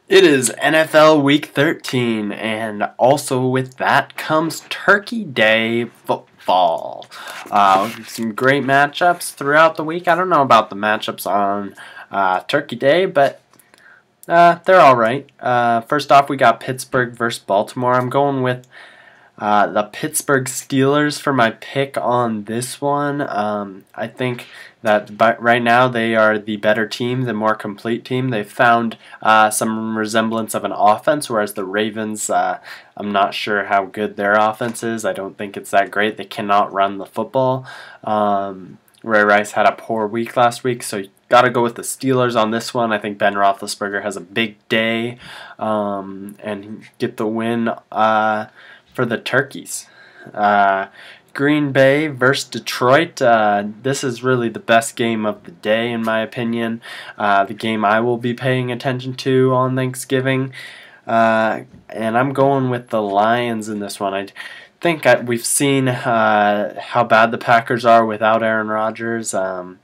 It is NFL Week 13, and also with that comes Turkey Day football. Some great matchups throughout the week. I don't know about the matchups on Turkey Day, but they're all right. First off, we got Pittsburgh versus Baltimore. I'm going with the Pittsburgh Steelers for my pick on this one. I think that right now they are the better team, the more complete team. They've found some resemblance of an offense, whereas the Ravens, I'm not sure how good their offense is. I don't think it's that great. They cannot run the football. Ray Rice had a poor week last week, so you got to go with the Steelers on this one. I think Ben Roethlisberger has a big day and get the win for the Turkeys. Green Bay versus Detroit. This is really the best game of the day, in my opinion. The game I will be paying attention to on Thanksgiving. And I'm going with the Lions in this one. I think we've seen how bad the Packers are without Aaron Rodgers. And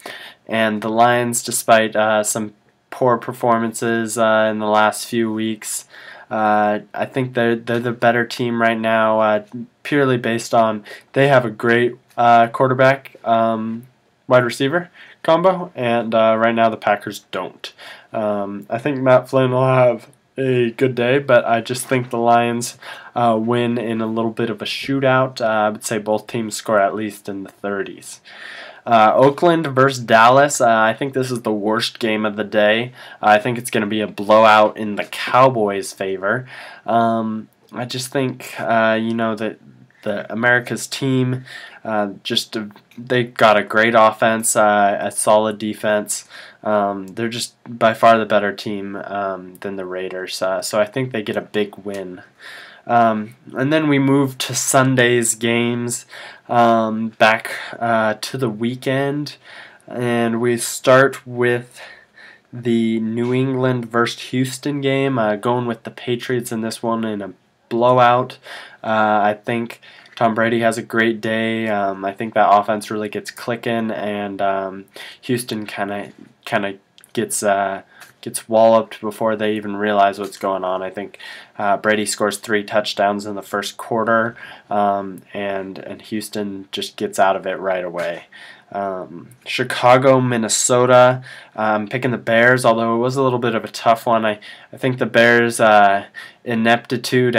the Lions, despite some poor performances in the last few weeks, I think they're the better team right now, purely based on they have a great quarterback, wide receiver combo, and right now the Packers don't. I think Matt Flynn will have a good day, but I just think the Lions win in a little bit of a shootout. I would say both teams score at least in the 30s. Oakland versus Dallas. I think this is the worst game of the day. I think it's going to be a blowout in the Cowboys' favor. I just think, that the America's team, they got a great offense, a solid defense. They're just by far the better team than the Raiders. So I think they get a big win. And then we move to Sunday's games, back to the weekend, and we start with the New England versus Houston game, going with the Patriots in this one in a blowout. I think Tom Brady has a great day. I think that offense really gets clicking, and Houston kind of gets walloped before they even realize what's going on. I think Brady scores 3 touchdowns in the first quarter, and Houston just gets out of it right away. Chicago, Minnesota. I'm picking the Bears, although it was a little bit of a tough one. I think the Bears' ineptitude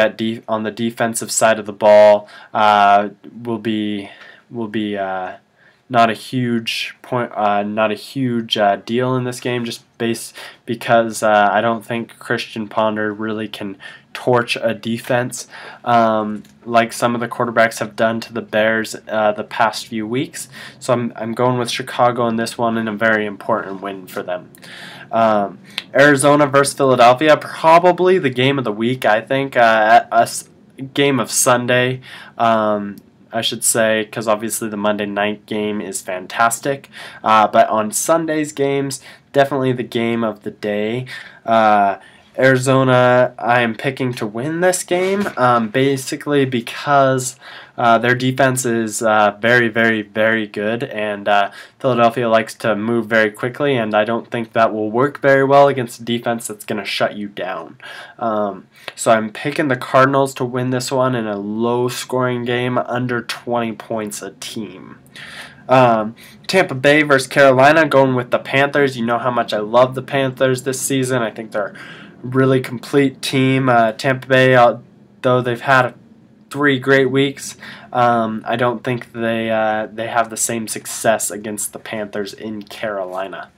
on the defensive side of the ball will be not a huge deal in this game, just because I don't think Christian Ponder really can torch a defense like some of the quarterbacks have done to the Bears the past few weeks. So I'm going with Chicago in this one, and a very important win for them. Arizona versus Philadelphia, probably the game of the week, I think. A game of Sunday, I should say, because obviously the Monday night game is fantastic. But on Sunday's games, definitely the game of the day. Arizona, I am picking to win this game, basically because their defense is very, very, very good, and Philadelphia likes to move very quickly, and I don't think that will work very well against a defense that's going to shut you down. So I'm picking the Cardinals to win this one in a low-scoring game, under 20 points a team. Tampa Bay versus Carolina, going with the Panthers. You know how much I love the Panthers this season. I think they're a really complete team. Tampa Bay, though they've had 3 great weeks, I don't think they have the same success against the Panthers in Carolina.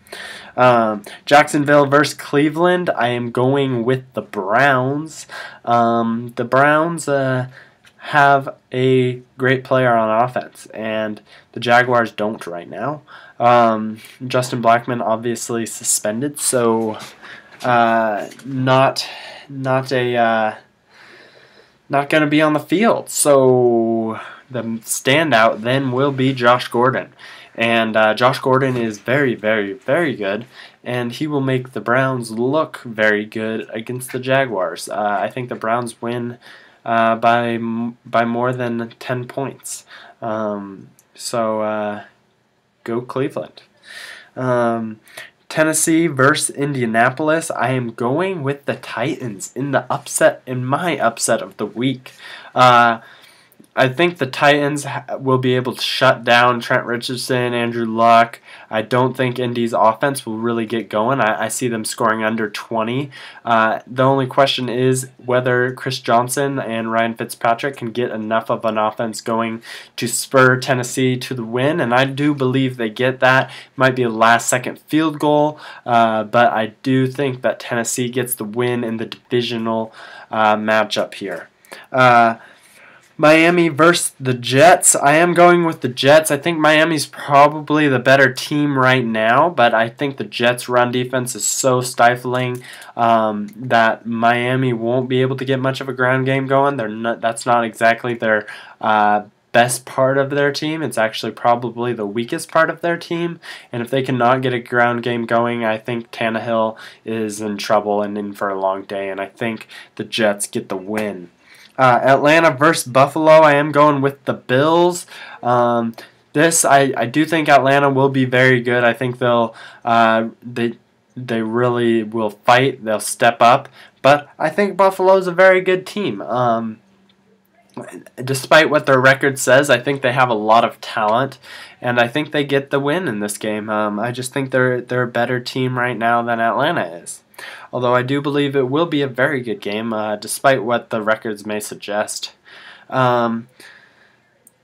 Jacksonville versus Cleveland. I am going with the Browns. The Browns have a great player on offense, and the Jaguars don't right now. Justin Blackmon obviously suspended, so not going to be on the field. So the standout then will be Josh Gordon. And Josh Gordon is very, very, very good, and he will make the Browns look very good against the Jaguars. I think the Browns win by more than 10 points. So go Cleveland. Tennessee versus Indianapolis. I am going with the Titans in my upset of the week. I think the Titans will be able to shut down Trent Richardson, Andrew Luck. I don't think Indy's offense will really get going. I see them scoring under 20. The only question is whether Chris Johnson and Ryan Fitzpatrick can get enough of an offense going to spur Tennessee to the win, and I do believe they get that. Might be a last-second field goal, but I do think that Tennessee gets the win in the divisional matchup here. Miami versus the Jets. I am going with the Jets. I think Miami's probably the better team right now, but I think the Jets' run defense is so stifling that Miami won't be able to get much of a ground game going. That's not exactly their best part of their team. It's actually probably the weakest part of their team, and if they cannot get a ground game going, I think Tannehill is in trouble and in for a long day, and I think the Jets get the win. Atlanta versus Buffalo. I am going with the Bills. I do think Atlanta will be very good. I think they really will fight. They'll step up. But I think Buffalo's a very good team. Despite what their record says, I think they have a lot of talent, and I think they get the win in this game. I just think they're a better team right now than Atlanta is. Although I do believe it will be a very good game, despite what the records may suggest.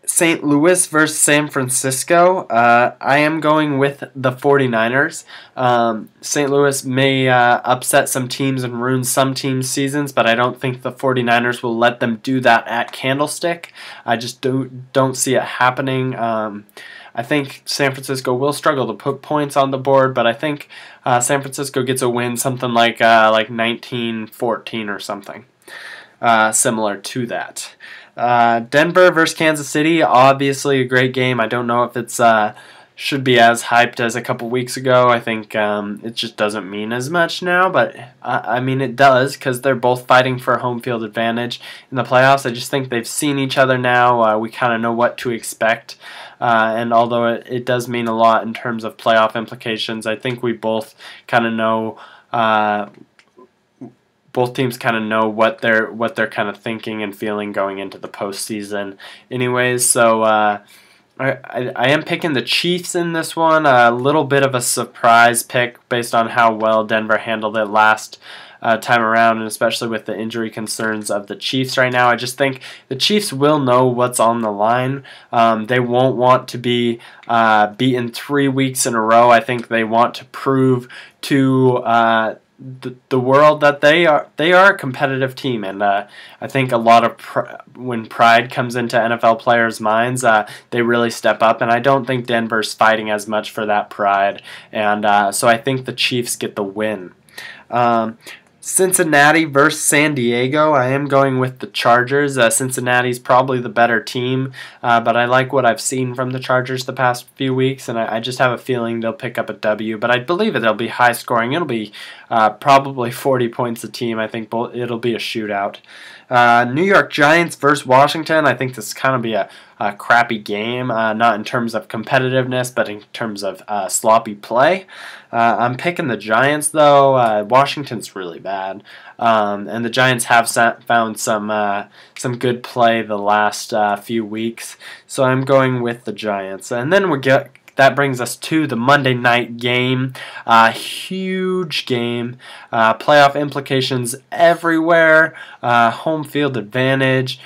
St. Louis versus San Francisco. I am going with the 49ers. St. Louis may upset some teams and ruin some teams' seasons, but I don't think the 49ers will let them do that at Candlestick. I just don't see it happening. I think San Francisco will struggle to put points on the board, but I think San Francisco gets a win, something like 19-14 or something similar to that. Denver versus Kansas City, obviously a great game. I don't know if it's should be as hyped as a couple weeks ago. I think it just doesn't mean as much now, but I mean it does because they're both fighting for home field advantage in the playoffs. I just think they've seen each other now. We kind of know what to expect. And although it does mean a lot in terms of playoff implications, I think we both kind of know, both teams kind of know what they're kind of thinking and feeling going into the postseason. Anyways, so I am picking the Chiefs in this one. A little bit of a surprise pick based on how well Denver handled it last time around, and especially with the injury concerns of the Chiefs right now. I just think the Chiefs will know what's on the line. They won't want to be beaten 3 weeks in a row. I think they want to prove to the world that they are a competitive team, and I think a lot of when pride comes into NFL players' minds, they really step up, and I don't think Denver's fighting as much for that pride, and so I think the Chiefs get the win. Cincinnati versus San Diego. I am going with the Chargers. Cincinnati's probably the better team, but I like what I've seen from the Chargers the past few weeks, and I just have a feeling they'll pick up a W, but I believe it'll be high scoring. It'll be probably 40 points a team. I think it'll be a shootout. New York Giants versus Washington. I think this is kind of be a crappy game, not in terms of competitiveness, but in terms of sloppy play. I'm picking the Giants, though. Washington's really bad, and the Giants have found some good play the last few weeks, so I'm going with the Giants. And then that brings us to the Monday night game. Huge game. Playoff implications everywhere. Home field advantage.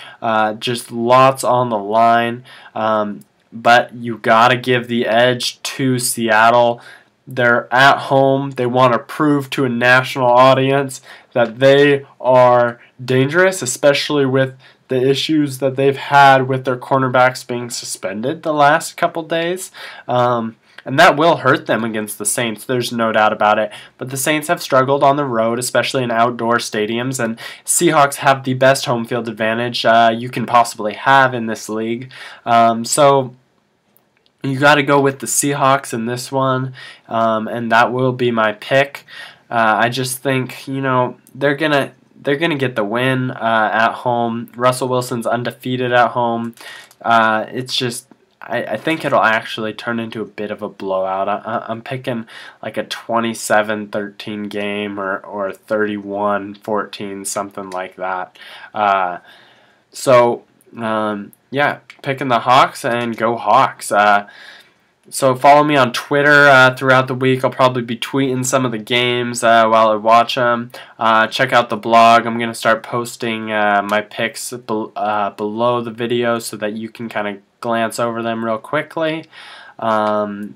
Just lots on the line. But you got to give the edge to Seattle. They're at home. They want to prove to a national audience that they are dangerous, especially with the issues that they've had with their cornerbacks being suspended the last couple days. And that will hurt them against the Saints, there's no doubt about it. But the Saints have struggled on the road, especially in outdoor stadiums, and Seahawks have the best home field advantage you can possibly have in this league. So you got to go with the Seahawks in this one, and that will be my pick. I just think, they're gonna get the win at home. Russell Wilson's undefeated at home. It's just I think it'll actually turn into a bit of a blowout. I'm picking like a 27-13 game or 31-14, something like that. So, yeah, picking the Hawks, and go Hawks. So follow me on Twitter throughout the week. I'll probably be tweeting some of the games while I watch them. Check out the blog. I'm going to start posting my picks below the video so that you can kind of glance over them real quickly. And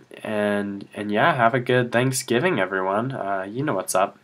yeah, have a good Thanksgiving, everyone. You know what's up.